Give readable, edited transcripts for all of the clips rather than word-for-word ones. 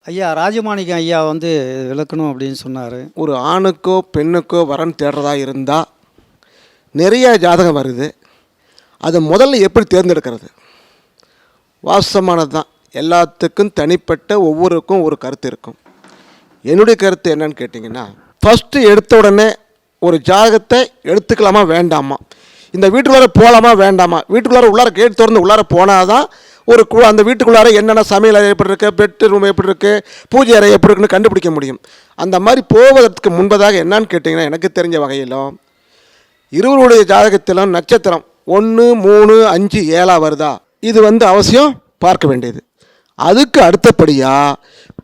ஐயா ராஜமாணிக்கம் ஐயா வந்து விளக்கணும் அப்படின்னு சொன்னார். ஒரு ஆணுக்கோ பெண்ணுக்கோ வரன் தேடுறதா இருந்தால் நிறைய ஜாதகம் வருது. அதை முதல்ல எப்படி தேர்ந்தெடுக்கிறது? வாசமானது தான். எல்லாத்துக்கும் தனிப்பட்ட ஒவ்வொருக்கும் ஒரு கருத்து இருக்கும். என்னுடைய கருத்து என்னன்னு கேட்டிங்கன்னா, ஃபஸ்ட்டு எடுத்த உடனே ஒரு ஜாதகத்தை எடுத்துக்கலாமா வேண்டாமா, இந்த வீட்டுக்குள்ளார போகலாமா வேண்டாமா, வீட்டுக்குள்ளார உள்ளார கேட் திறந்து உள்ளார போனால் தான் ஒரு அந்த வீட்டுக்குள்ளார என்னென்ன சமையல் அறை எப்படி இருக்குது, பெட் ரூம் எப்படி இருக்குது, பூஜை அறை எப்படி இருக்குன்னு கண்டுபிடிக்க முடியும். அந்த மாதிரி போவதற்கு முன்பதாக என்னன்னு கேட்டிங்கன்னா, எனக்கு தெரிஞ்ச வகையிலும் இருவருடைய ஜாதகத்திலும் நட்சத்திரம் 1, 3, 5, 7 வருதா, இது அவசியம் பார்க்க வேண்டியது. அதுக்கு அடுத்தபடியாக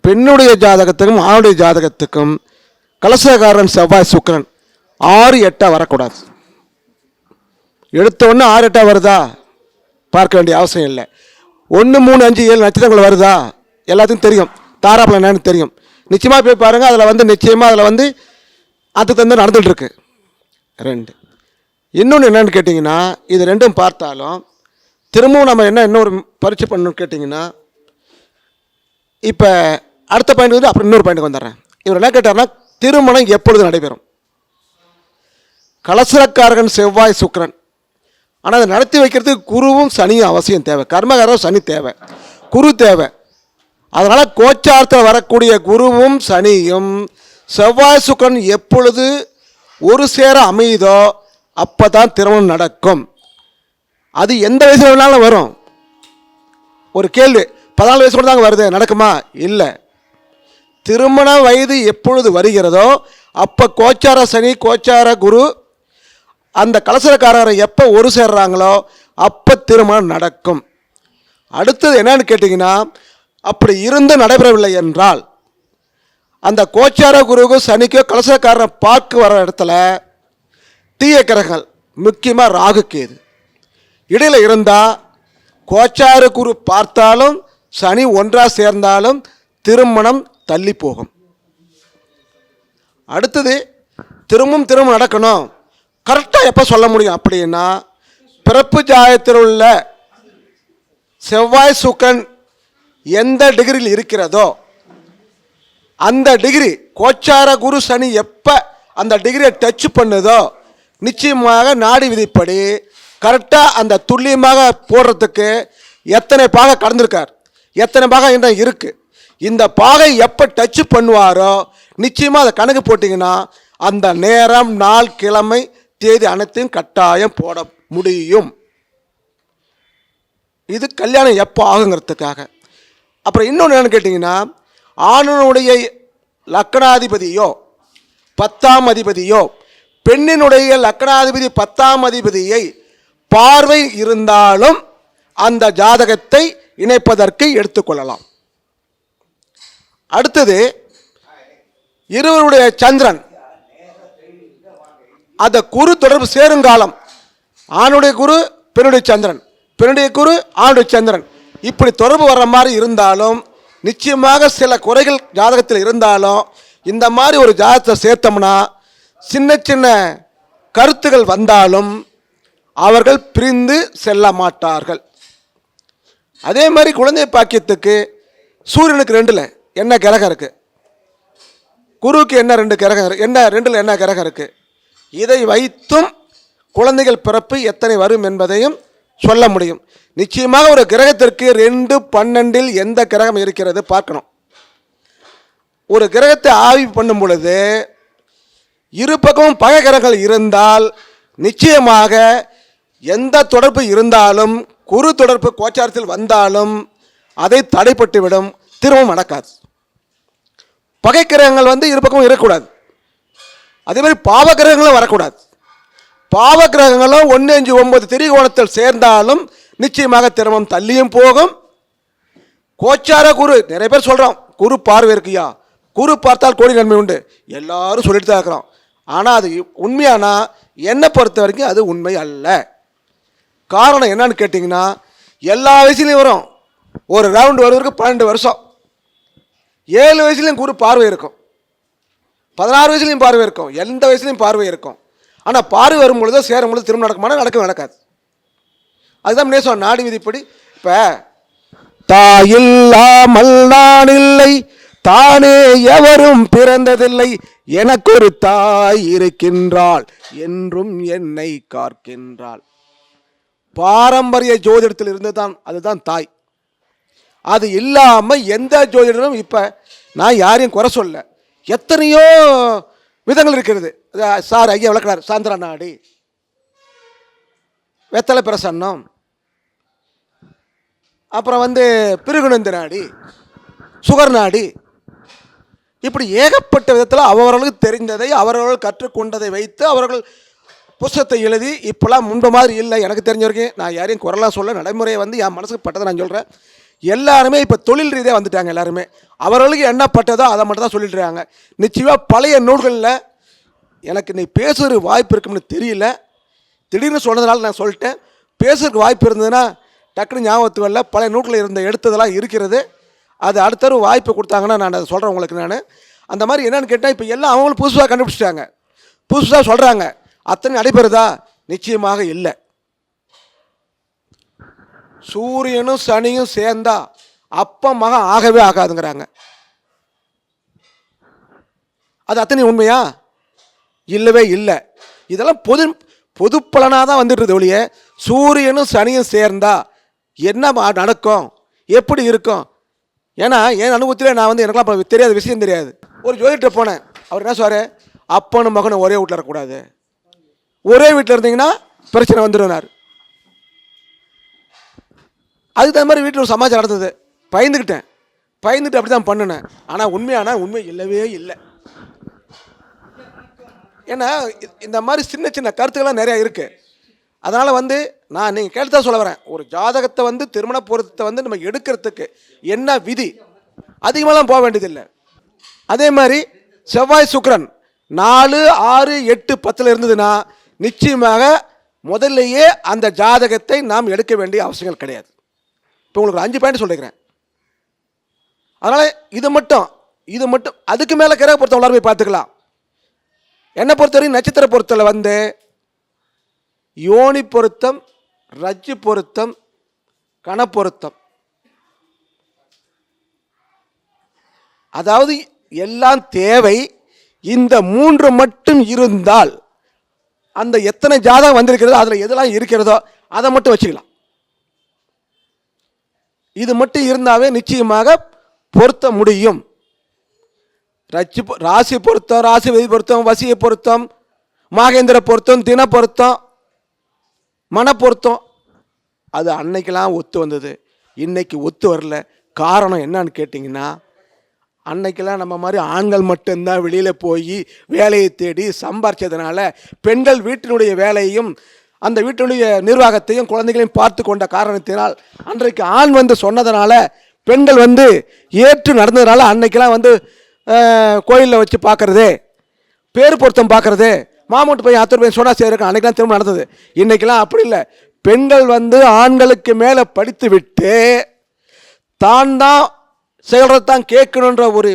பெண்ணுடைய ஜாதகத்துக்கும் ஆணுடைய ஜாதகத்துக்கும் கலசகாரன் செவ்வாய் சுக்கிரன் 6, 8 வரக்கூடாது. எடுத்த உடனே 6, 8 வருதா பார்க்க வேண்டிய அவசியம் இல்லை. 1, 3, 5, 7 நட்சத்திரங்கள் வருதா எல்லாத்துக்கும் தெரியும். தாராபலம் என்னன்னு தெரியும். நிச்சயமாக போய் பாருங்கள். அதில் நிச்சயமாக அதில் அதுக்கு தந்து நடந்துகிட்ருக்கு. 2 இன்னொன்று என்னென்னு கேட்டிங்கன்னா, இது ரெண்டும் பார்த்தாலும் திரும்பவும் நம்ம இன்னொரு பரீட்சை பண்ணணும்னு கேட்டிங்கன்னா, இப்போ அடுத்த பாயிண்ட் அப்புறம் இன்னொரு பாயிண்ட்டுக்கு வந்துடுறேன். இவர் என்ன கேட்டார்னா, திருமணம் எப்பொழுது நடைபெறும்? கலசரக்காரகன் செவ்வாய் சுக்கிரன். ஆனால் அதை நடத்தி வைக்கிறதுக்கு குருவும் சனியும் அவசியம் தேவை. கர்மகாரம் சனி தேவை, குரு தேவை. அதனால் கோச்சாரத்தில் வரக்கூடிய குருவும் சனியும் செவ்வாய் சுக்கிரன் எப்பொழுது ஒரு சேர அமையுதோ அப்போ தான் திருமணம் நடக்கும். அது எந்த வயசுல வேணாலும் வரும். ஒரு கேள்வி, 14 வயசு கூட தாங்க வருது, நடக்குமா? இல்லை. திருமண வயது எப்பொழுது வருகிறதோ அப்போ கோச்சார சனி கோச்சார குரு அந்த கலசரக்காரரை எப்போ ஒரு சேர்றாங்களோ அப்போ திருமணம் நடக்கும். அடுத்தது என்னன்னு கேட்டிங்கன்னா, அப்படி இருந்து நடைபெறவில்லை என்றால் அந்த கோச்சார குருவுக்கோ சனிக்கோ கலசரக்காரரை பார்க்க வர இடத்துல தீய கிரகங்கள் முக்கியமாக ராகு கேது இடையில் இருந்தால் கோச்சார குரு பார்த்தாலும் சனி ஒன்றாக சேர்ந்தாலும் திருமணம் தள்ளி போகும். அடுத்தது திருமணம் நடக்கணும் கரெக்டாக எப்போ சொல்ல முடியும் அப்படின்னா, பிறப்பு ஜாதகத்தில் உள்ள செவ்வாய் சுக்கிரன் எந்த டிகிரியில் இருக்கிறதோ அந்த டிகிரி கோச்சார குரு சனி எப்போ அந்த டிகிரியை டச் பண்ணுதோ நிச்சயமாக நாடி விதிப்படி கரெக்டாக அந்த துல்லியமாக போடுறதுக்கு எத்தனை பாகை கடந்திருக்கார், எத்தனை பாகை என்ன இருக்குது, இந்த பாகை எப்போ டச் பண்ணுவாரோ நிச்சயமாக அதை கணக்கு போட்டிங்கன்னா அந்த நேரம் நாள் கிழமை தேதி அனைத்தையும் கட்டாயம் போட முடியும். இது கல்யாணம் எப்போ ஆகுங்கிறதுக்காக. அப்புறம் இன்னொன்று என்னன்னு கேட்டிங்கன்னா, ஆணுடைய லக்னாதிபதியோ 10ஆம் அதிபதியோ பெண்ணினுடைய லக்னாதிபதி 10ஆம் அதிபதியை பார்வை இருந்தாலும் அந்த ஜாதகத்தை இணைப்பதற்கு எடுத்துக்கொள்ளலாம். அடுத்தது இருவருடைய சந்திரன் அந்த குரு தொடர்பு சேருங்காலம், ஆணுடைய குரு பெண்ணுடைய சந்திரன், பெண்ணுடைய குரு ஆணுடைய சந்திரன், இப்படி தொடர்பு வர்ற மாதிரி இருந்தாலும் நிச்சயமாக சில குறைகள் ஜாதகத்தில் இருந்தாலும் இந்த மாதிரி ஒரு ஜாதகத்தை சேர்த்தோம்னா சின்ன சின்ன கருத்துகள் வந்தாலும் அவர்கள் பிரிந்து செல்ல மாட்டார்கள். அதே மாதிரி குழந்தை பாக்கியத்துக்கு சூரியனுக்கு 2ல் என்ன கிரகம் இருக்குது, குருவுக்கு என்ன 2 கிரகம் என்ன 2ல் என்ன கிரகம் இருக்குது, இதை வைத்தும் குழந்தைகள் பிறப்பு எத்தனை வரும் என்பதையும் சொல்ல முடியும். நிச்சயமாக ஒரு கிரகத்திற்கு 2, 12 எந்த கிரகம் இருக்கிறது பார்க்கணும். ஒரு கிரகத்தை ஆய்வு பண்ணும் பொழுது இரு பக்கமும் பகை கிரகங்கள் இருந்தால் நிச்சயமாக எந்த தொடர்பு இருந்தாலும் குரு தொடர்பு கோச்சாரத்தில் வந்தாலும் அதை தடைப்பட்டுவிடும், திரும்பவும் நடக்காது. பகை கிரகங்கள் இரு பக்கமும் இருக்கக்கூடாது. அதே மாதிரி பாவ கிரகங்களும் வரக்கூடாது. பாவ கிரகங்களும் 1, 5, 9 திரிகோணத்தில் சேர்ந்தாலும் நிச்சயமாக திருமணம் தள்ளியும் போகும். கோச்சார குரு நிறைய பேர் சொல்கிறோம், குரு பார்வை இருக்குயா, குரு பார்த்தால் கோடி நன்மை உண்டு, எல்லாரும் சொல்லிட்டு தான் இருக்கிறோம். ஆனால் அது உண்மையானா என்னை பொறுத்த வரைக்கும் அது உண்மை அல்ல. காரணம் என்னன்னு கேட்டிங்கன்னா, எல்லா வயசுலையும் வரும். ஒரு ரவுண்டு வருவதற்கு 12 வருஷம், 7 வயசுலையும் குரு பார்வை இருக்கும், 16 வயசுலையும் பார்வை இருக்கும், எந்த வயசுலையும் பார்வை இருக்கும். ஆனால் பார்வை வரும் பொழுதோ சேரும் பொழுது திரும்ப நடக்குமானா நடக்காது. அதுதான் நேசம் நாடி விதிப்படி. இப்போ தாயில்லாமல் நான் இல்லை, தானே எவரும் பிறந்ததில்லை, எனக்கொரு தாய் இருக்கின்றாள், என்றும் என்னை காக்கின்றாள். பாரம்பரிய ஜோதிடத்தில் இருந்துதான், அதுதான் தாய். அது இல்லாம எந்த ஜோதிடரும் இப்ப நான் யாரையும் குறை சொல்ல, எத்தனையோ விதங்கள் இருக்கிறது. சார் ஐயா விளக்கிறார். சாந்திர நாடி, வெத்தலை பிரசன்னம், அப்புறம் பிருகுணந்த நாடி, சுகர் நாடி, இப்படி ஏகப்பட்ட விதத்தில் அவர்களுக்கு தெரிந்ததை அவர்கள் கற்றுக்கொண்டதை வைத்து அவர்கள் புஸ்தகத்தை எழுதி, இப்போலாம் முன்பு மாதிரி இல்லை. எனக்கு தெரிஞ்ச வரைக்கும் நான் யாரையும் குரலாம் சொல்ல, நடைமுறையை என் மனசுக்கு பட்டதை நான் சொல்கிறேன். எல்லாருமே இப்போ தொழில் ரீதியாக வந்துட்டாங்க. எல்லாருமே அவர்களுக்கு என்ன பட்டதோ அதை மட்டும் தான் சொல்லிட்டு இருக்காங்க. நிச்சயமாக பழைய நூல்களில் எனக்கு நீ பேசுகிற வாய்ப்பு இருக்குன்னு தெரியல, திடீர்னு சொன்னதுனால நான் சொல்லிட்டேன். பேசுறதுக்கு வாய்ப்பு இருந்ததுன்னா டக்குனு ஞாபகத்துக்கு வரல. பழைய நூல்களில் இருந்த எடுத்ததெல்லாம் இருக்கிறது. அது அடுத்த வாய்ப்பு கொடுத்தாங்கன்னா நான் அதை சொல்கிறேன் உங்களுக்கு. நான் அந்த மாதிரி என்னென்னு கேட்டால், இப்போ எல்லாம் அவங்களும் புதுசாக கண்டுபிடிச்சிட்டாங்க, புதுசாக சொல்கிறாங்க. அத்தனை நடைபெறுதா? நிச்சயமாக இல்லை. சூரியனும் சனியும் சேர்ந்தா அப்பா மகன் ஆகவே ஆகாதுங்கிறாங்க. அது அத்தனை உண்மையா? இல்லவே இல்லை. இதெல்லாம் பொது பலனாக தான் வந்துடுறது ஒழிய, சூரியனும் சனியும் சேர்ந்தா என்ன நடக்கும், எப்படி இருக்கும்? ஏன்னா என் அனுபவத்தில் நான் எனக்குலாம் தெரியாத விஷயம் தெரியாது. ஒரு ஜோதிட்ட போனேன். அவர் என்ன சொல்றாரு, அப்பனும் மகனும் ஒரே வீட்டில் இருக்கக்கூடாது, ஒரே வீட்டில் இருந்தீங்கன்னா பிரச்சனை வந்துடுனார். அதுக்கு தகுந்த மாதிரி வீட்டில் ஒரு சமாச்சாரம் நடந்தது. பயந்துட்டு அப்படி தான் பண்ணினேன். ஆனால் உண்மை இல்லவே இல்லை. ஏன்னா இந்த மாதிரி சின்ன சின்ன கருத்துக்கள்லாம் நிறையா இருக்குது. அதனால் நான் நீங்கள் கேட்டு தான் சொல்ல வரேன். ஒரு ஜாதகத்தை திருமண பொருத்தத்தை நம்ம எடுக்கிறதுக்கு என்ன விதி, அதிகமாகலாம் போக வேண்டியதில்லை. அதே மாதிரி செவ்வாய் சுக்கிரன் 4, 6, 8, 10 இருந்ததுன்னா நிச்சயமாக முதல்லையே அந்த ஜாதகத்தை நாம் எடுக்க வேண்டிய அவசியங்கள் கிடையாது. இப்போ உங்களுக்கு 5 பாயிண்ட் சொல்லிக்கிறேன். அதனால் இது மட்டும் அதுக்கு மேலே கிரக பொருத்தம் எல்லாரும் போய் பார்த்துக்கலாம். என்னை பொறுத்தவரைக்கும் நட்சத்திர பொருத்தத்தில் யோனி பொருத்தம், ரஜ்ஜு பொருத்தம், கணப்பொருத்தம், அதாவது எல்லாம் தேவை. இந்த 3 மட்டும் இருந்தால் அந்த எத்தனை ஜாதகம் வந்திருக்கிறதோ அதில் எதெல்லாம் இருக்கிறதோ அதை மட்டும் வச்சுக்கலாம். இது மட்டும் இருந்தாவே நிச்சயமாக பொருத்த முடியும். ராசி பொருத்தம், ராசி விதி பொருத்தம், வசிய பொருத்தம், மாகேந்திர பொருத்தம், தின பொருத்தம், மன பொருத்தம், அது அன்னைக்கெல்லாம் ஒத்து வந்தது. இன்னைக்கு ஒத்து வரல. காரணம் என்னன்னு கேட்டிங்கன்னா, அன்னைக்கெல்லாம் நம்ம மாதிரி ஆண்கள் மட்டும்தான் வெளியில் போய் வேலையை தேடி சம்பாரிச்சதுனால பெண்கள் வீட்டினுடைய வேலையையும் அந்த வீட்டினுடைய நிர்வாகத்தையும் குழந்தைகளையும் பார்த்து கொண்ட காரணத்தினால் அன்றைக்கு ஆண் சொன்னதுனால பெண்கள் ஏற்று நடந்ததுனால அன்னைக்கெல்லாம் கோயிலில் வச்சு பார்க்கறது, பேர் பொருத்தம் பார்க்கறது, மாமூட்டு பையன் அத்தர் பையன் சொன்னா சேருக்க அன்னைக்கெல்லாம் திரும்ப நடந்தது. இன்னைக்கெல்லாம் அப்படி இல்லை. பெண்கள் ஆண்களுக்கு மேலே படித்து விட்டு தான் செயல்தான் கேட்கணுன்ற ஒரு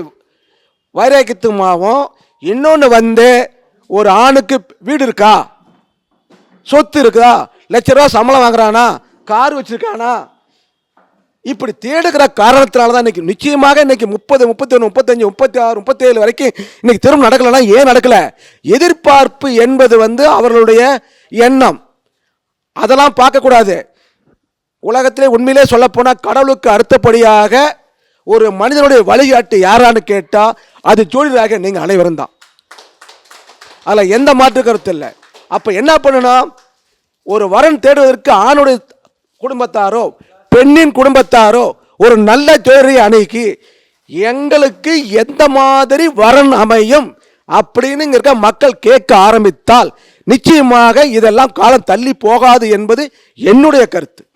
வைராக்கியத்துமாவும், இன்னொன்று ஒரு ஆணுக்கு வீடு இருக்கா, சொத்து இருக்குதா, ₹1,00,000 சம்பளம் வாங்குறானா, கார் வச்சிருக்கானா, இப்படி தேடுகிற காரணத்தினால தான் இன்னைக்கு நிச்சயமாக இன்னைக்கு 30, 31, 35, 36, 37 வரைக்கும் இன்னைக்கு திரும்ப நடக்கலன்னா ஏன் நடக்கல? எதிர்பார்ப்பு என்பது அவர்களுடைய எண்ணம். அதெல்லாம் பார்க்கக்கூடாது. உலகத்திலே உண்மையிலே சொல்லப்போனால் கடவுளுக்கு அடுத்தபடியாக ஒரு மனிதனுடைய வழிகாட்டு யாரான்னு கேட்டா அது ஜோதிடராக நீங்க அனைவரும் தான். அதில் எந்த மாற்று கருத்து இல்லை. அப்ப என்ன பண்ணணும்? ஒரு வரன் தேடுவதற்கு ஆணுடைய குடும்பத்தாரோ பெண்ணின் குடும்பத்தாரோ ஒரு நல்ல ஜோதிடரை அணுகி எங்களுக்கு எந்த மாதிரி வரன் அமையும் அப்படின்னு மக்கள் கேட்க ஆரம்பித்தால் நிச்சயமாக இதெல்லாம் காலம் தள்ளி போகாது என்பது என்னுடைய கருத்து.